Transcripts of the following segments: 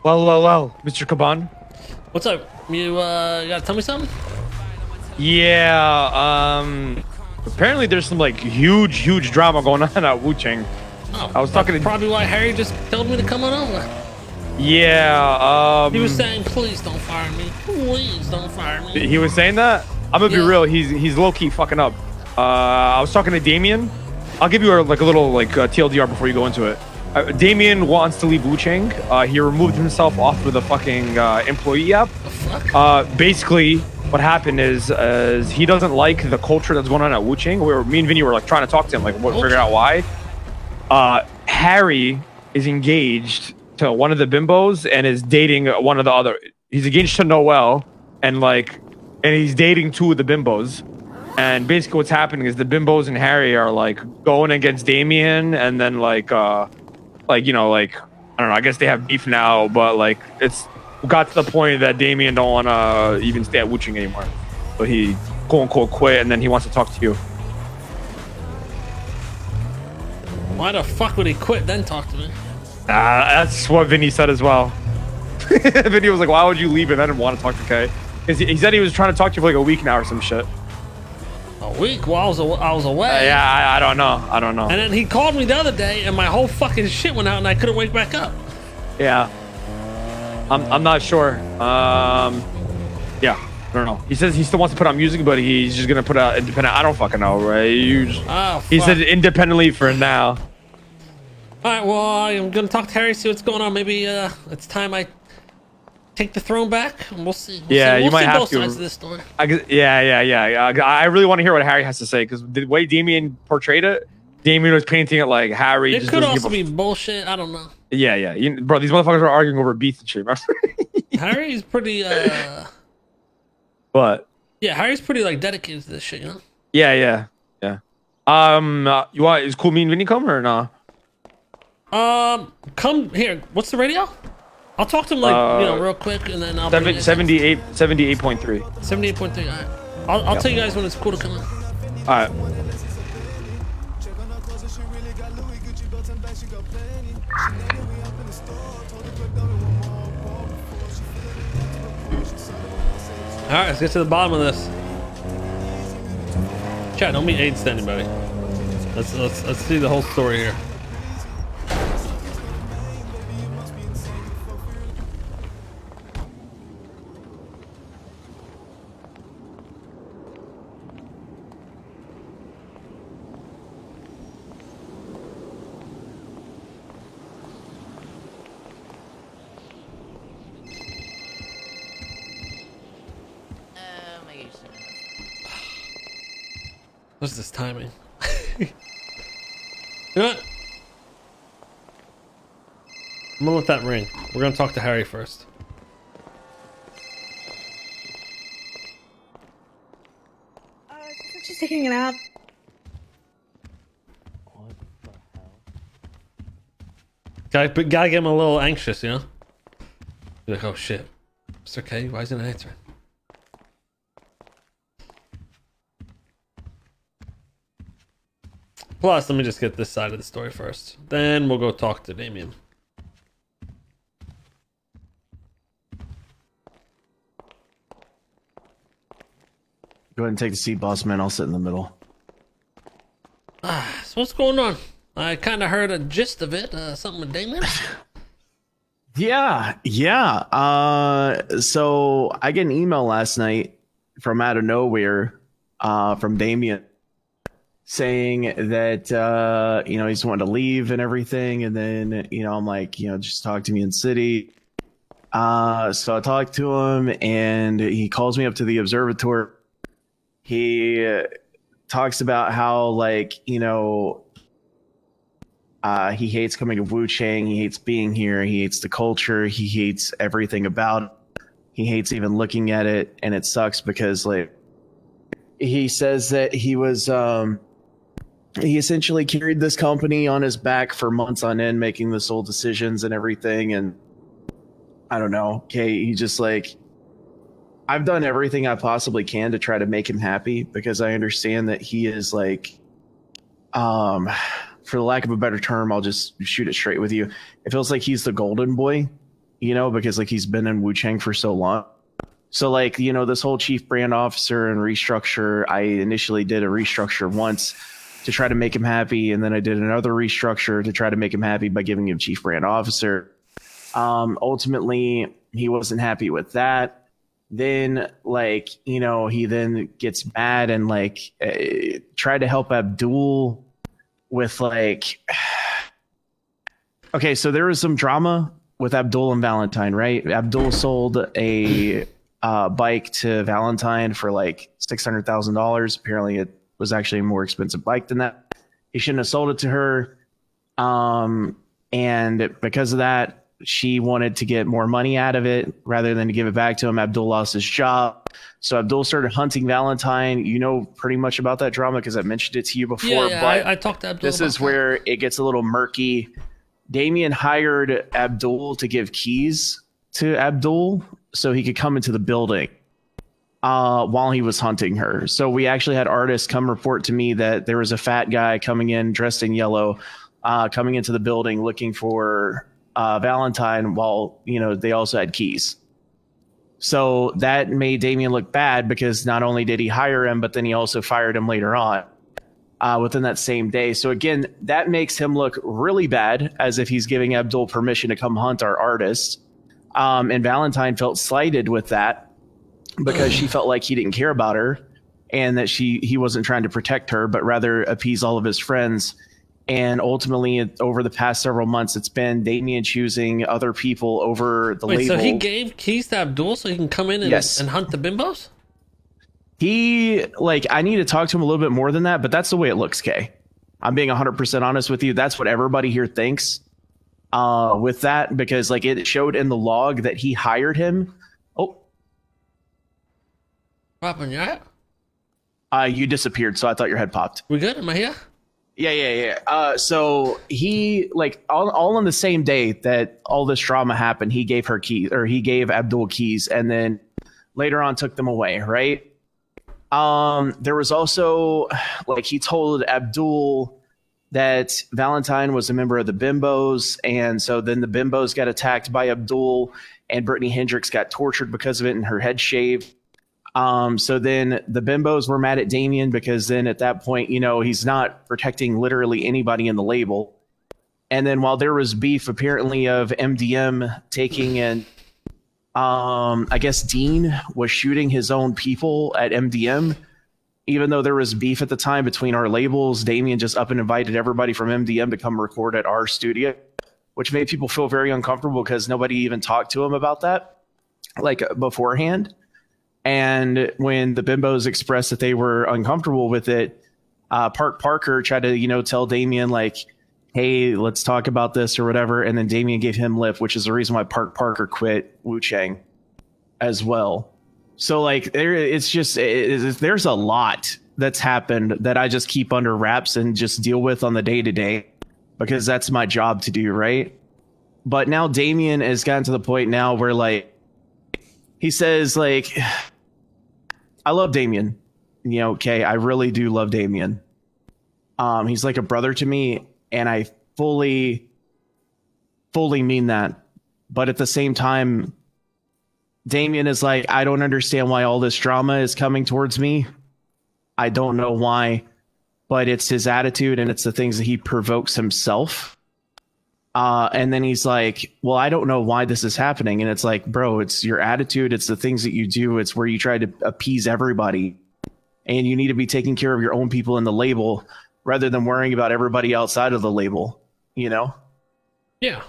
Well, Mr. Caban. What's up? You gotta tell me something? Yeah, apparently there's some like huge drama going on at Wu-Chang. Oh, I was talking to probably why Harry just told me to come on over. Yeah, he was saying, please don't fire me. Please don't fire me. He was saying that? I'm gonna be real, he's low-key fucking up. I was talking to Damien. I'll give you a little TLDR before you go into it. Damien wants to leave Wu-Chang. He removed himself off of the fucking employee app. Basically, what happened is he doesn't like the culture that's going on at Wu-Chang. Me and Vinny were like trying to talk to him, figure out why. Harry is engaged to one of the bimbos and is dating one of the other. He's engaged to Noel and he's dating two of the bimbos. And basically what's happening is the bimbos and Harry are going against Damien, and then I don't know, I guess they have beef now, but it's got to the point that Damien don't want to even stay at Wu-Chang anymore. So he quote unquote quit, and then he wants to talk to you. Why the fuck would he quit then talk to me? That's what Vinny said as well. Vinny was like, why would you leave and I didn't want to talk to Kay? Because he said he was trying to talk to you for a week now or some shit. A week? Well, I was away. Yeah, I don't know. And then he called me the other day, and my whole fucking shit went out, and I couldn't wake back up. Yeah. I'm not sure. Yeah, I don't know. He says he still wants to put out music, but he's just gonna put out independent. I don't fucking know, right? He said independently for now. All right, well, I'm gonna talk to Harry, see what's going on. Maybe it's time I take the throne back, and we'll see. You might have both to. sides of this story. Yeah. I really want to hear what Harry has to say, because the way Damien portrayed it, Damien was painting it like Harry. It could also be bullshit. I don't know. Yeah. Bro, these motherfuckers are arguing over beats and shit. Harry's pretty. What? Yeah, Harry's pretty dedicated to this shit, you know. Yeah. You want? Is Cool Mean Vinny come or nah? Come here. What's the radio? I'll talk to him real quick, and then I'll 78.3. 78.3. All right. I'll tell you guys when it's cool to come in. All right. All right, let's get to the bottom of this. Chat, don't be AIDS to anybody. Let's see the whole story here. What's this timing? You know what? I'm gonna let that ring. We're gonna talk to Harry first. Just taking it out. What the hell? Gotta get him a little anxious, you know? You're like, oh shit. Mr. K, why isn't it answering? Plus, let me just get this side of the story first. Then we'll go talk to Damien. Go ahead and take the seat, boss man. I'll sit in the middle. So what's going on? I kind of heard a gist of it. Something with Damien? Yeah. So I get an email last night from out of nowhere from Damien saying that, he's wanting to leave and everything. And then, I'm like, just talk to me in City. So I talked to him and he calls me up to the observatory. He talks about how, he hates coming to Wu-Chang. He hates being here. He hates the culture. He hates everything about it. He hates even looking at it. And it sucks because, he says that he was, he essentially carried this company on his back for months on end, making the sole decisions and everything. And I don't know. Okay. He just I've done everything I possibly can to try to make him happy, because I understand that he is for the lack of a better term, I'll just shoot it straight with you. It feels like he's the golden boy, you know, because like he's been in Wu Chang for so long. So like, you know, this whole chief brand officer and restructure, I initially did a restructure once to try to make him happy. And then I did another restructure to try to make him happy by giving him chief brand officer. Ultimately, he wasn't happy with that. Then, like, you know, he then gets mad and like tried to help Abdul with like, okay, so there was some drama with Abdul and Valentine, right? Abdul sold a bike to Valentine for like $600,000. Apparently, it was actually a more expensive bike than that. He shouldn't have sold it to her. And because of that, she wanted to get more money out of it rather than to give it back to him. Abdul lost his job. So Abdul started hunting Valentine. You know pretty much about that drama because I mentioned it to you before. Yeah, but I talked to Abdul. This is where it gets a little murky. Damien hired Abdul to give keys to Abdul so he could come into the building while he was hunting her. So we actually had artists come report to me that there was a fat guy coming in dressed in yellow, coming into the building looking for Valentine while, you know, they also had keys. So that made Damien look bad because not only did he hire him, but then he also fired him later on within that same day. So again, that makes him look really bad as if he's giving Abdul permission to come hunt our artist. And Valentine felt slighted with that because she felt like he didn't care about her and that he wasn't trying to protect her, but rather appease all of his friends. And ultimately, over the past several months, it's been Damien choosing other people over the label. So he gave keys to Abdul so he can come in and, and hunt the bimbos? He, like, I need to talk to him a little bit more than that, but that's the way it looks, Kay. I'm being 100% honest with you. That's what everybody here thinks with that, because, like, it showed in the log that he hired him. Oh. What happened, yeah? You disappeared, so I thought your head popped. We good? Am I here? Yeah. So he, like, all on the same day that all this drama happened, he gave her keys, or he gave Abdul keys, and then later on took them away, right? There was also, like, he told Abdul that Valentine was a member of the Bimbos, and so then the Bimbos got attacked by Abdul, and Brittany Hendricks got tortured because of it and her head shaved. So then the Bimbos were mad at Damien because then at that point, you know, he's not protecting literally anybody in the label. And then while there was beef apparently of MDM taking in, I guess Dean was shooting his own people at MDM, even though there was beef at the time between our labels. Damien just up and invited everybody from MDM to come record at our studio, which made people feel very uncomfortable because nobody even talked to him about that, like, beforehand. And when the Bimbos expressed that they were uncomfortable with it, Parker tried to, you know, tell Damien, like, hey, let's talk about this or whatever. And then Damien gave him lip, which is the reason why Parker quit Wu Chang as well. So, like, there's a lot that's happened that I just keep under wraps and just deal with on the day to day because that's my job to do, right? But now Damien has gotten to the point now where, like, he says, like, I love Damien, you know, okay, I really do love Damien. He's like a brother to me, and I fully mean that. But at the same time, Damien is like, I don't understand why all this drama is coming towards me. I don't know why, but it's his attitude and it's the things that he provokes himself. And then he's like, well, I don't know why this is happening. And it's like, bro, it's your attitude. It's the things that you do. It's where you try to appease everybody. And you need to be taking care of your own people in the label rather than worrying about everybody outside of the label, you know? Yeah.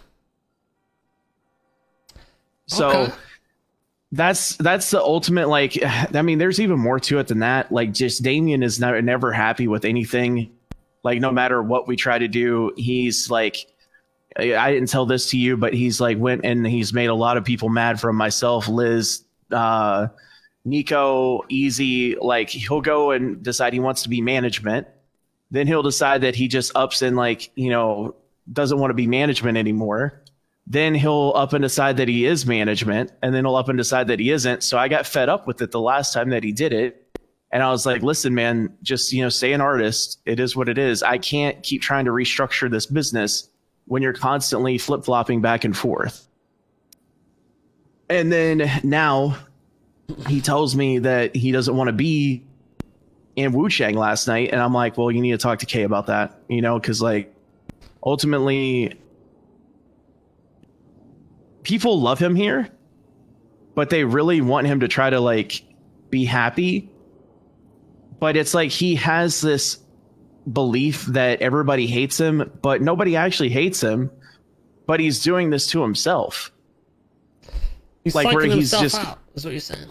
So okay. that's the ultimate, like, I mean, there's even more to it than that. Like, just Damien is never happy with anything. Like, no matter what we try to do, he's like, I didn't tell this to you, but he's like went and he's made a lot of people mad, from myself, Liz, Nico, Easy. Like, he'll go and decide he wants to be management. Then he'll decide that he just ups and, like, you know, doesn't want to be management anymore. Then he'll up and decide that he is management, and then he'll up and decide that he isn't. So I got fed up with it the last time that he did it. And I was like, listen, man, just, you know, stay an artist. It is what it is. I can't keep trying to restructure this business when you're constantly flip-flopping back and forth. And then now he tells me that he doesn't want to be in Wu Chang last night. And I'm like, well, you need to talk to Kay about that, you know, because like ultimately people love him here, but they really want him to try to like be happy. But it's like he has this belief that everybody hates him, but nobody actually hates him. But he's doing this to himself. He's like psyching where he's himself just out, is what you're saying.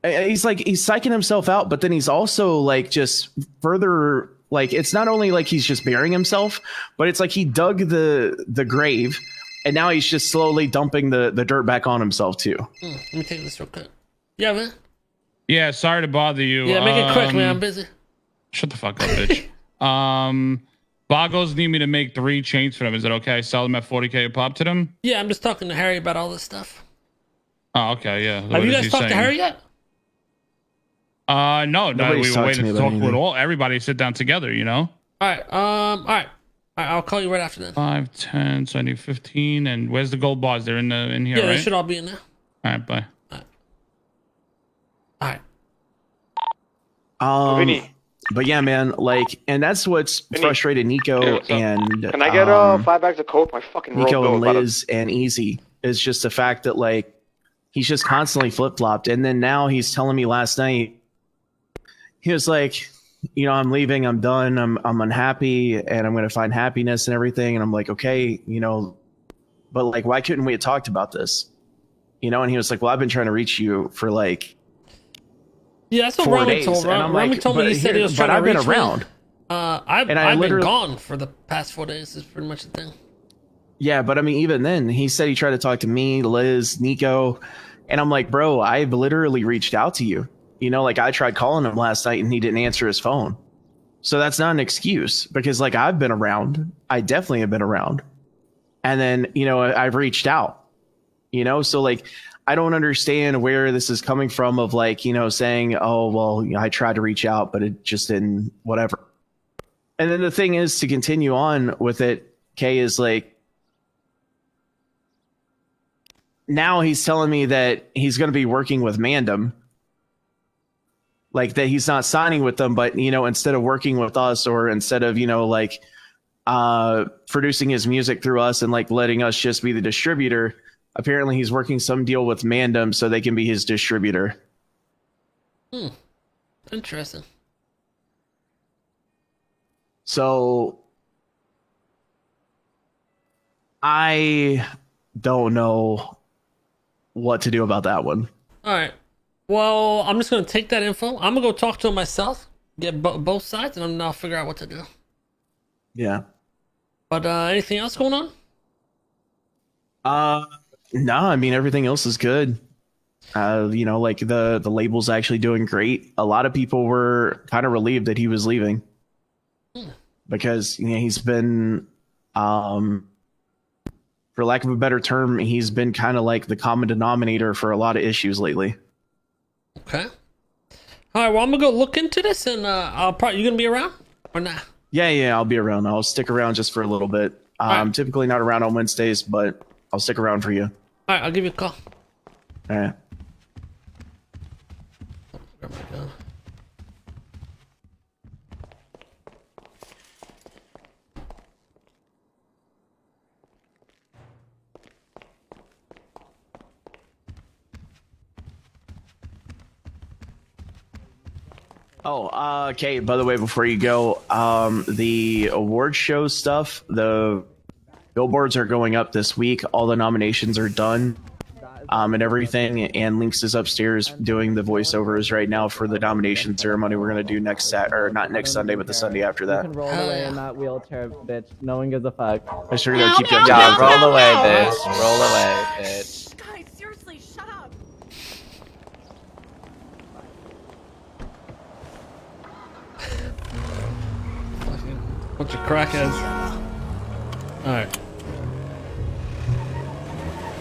He's psyching himself out, but then he's also like just further like it's not only like he's just burying himself, but it's like he dug the grave and now he's just slowly dumping the dirt back on himself too. Let me take this real quick. Yeah, man. Yeah, sorry to bother you. Yeah, make it quick, man. I'm busy. Shut the fuck up, bitch. Boggles need me to make 3 chains for them. Is it okay? I sell them at 40K a pop to them? Yeah, I'm just talking to Harry about all this stuff. Oh, okay, yeah. Have you guys talked to Harry yet? No, Nobody's we were talked waiting to me to about talk with anything. everybody, sit down together, you know? All right, I'll call you right after then. 5, 10, so I need 15. And where's the gold bars? They're in here, Yeah, right? they should all be in there. All right, bye. All right. Vinny. But yeah, man, like, and that's what's frustrated Nico and Can I get 5 bags of coke? My fucking Nico and Liz and Easy is just the fact that like he's just constantly flip flopped, and then now he's telling me last night he was like, you know, I'm leaving, I'm done, I'm unhappy, and I'm gonna find happiness and everything, and I'm like, okay, you know, but like, why couldn't we have talked about this, you know? And he was like, well, I've been trying to reach you for like. Yeah, that's what 4 Ramee days. told. And I'm Ramee like, told me he said he was trying to I've been reach me. around. I've been gone for the past 4 days. Is pretty much the thing. Yeah, but I mean, even then, he said he tried to talk to me, Liz, Nico, and I'm like, bro, I've literally reached out to you. You know, like I tried calling him last night and he didn't answer his phone. So that's not an excuse because like I've been around. I definitely have been around. And then, you know, I've reached out, you know, so like I don't understand where this is coming from of like, you know, saying, oh, well, I tried to reach out, but it just didn't, whatever. And then the thing is to continue on with it, Kay, is like, now he's telling me that he's going to be working with Mandem, like that he's not signing with them, but, you know, instead of working with us or instead of, you know, like producing his music through us and like letting us just be the distributor, apparently he's working some deal with Mandem so they can be his distributor. Interesting. So I don't know what to do about that one. All right. Well, I'm just gonna take that info. I'm gonna go talk to him myself, get both sides, and then I'll figure out what to do. Yeah. But anything else going on? No, I mean everything else is good. You know, like the label's actually doing great. A lot of people were kind of relieved that he was leaving because, you know, he's been, for lack of a better term, he's been kind of like the common denominator for a lot of issues lately. Okay. All right. Well, I'm gonna go look into this, and I'll probably you gonna be around or not? Yeah, I'll be around. I'll stick around just for a little bit. I'm right. typically not around on Wednesdays, but I'll stick around for you. All right. I'll give you a call. All right. Grab my gun. Oh, okay. By the way, before you go, the award show stuff, the billboards are going up this week. All the nominations are done, and everything. And Lynx is upstairs doing the voiceovers right now for the nomination ceremony. We're gonna do not next Sunday, but the Sunday after You can that. roll away in that wheelchair, bitch. No one gives a fuck. I'm sure gonna keep you up to Yeah, date. roll away, bitch. Roll away, bitch. Guys, seriously, shut up. Bunch of crackheads. All right.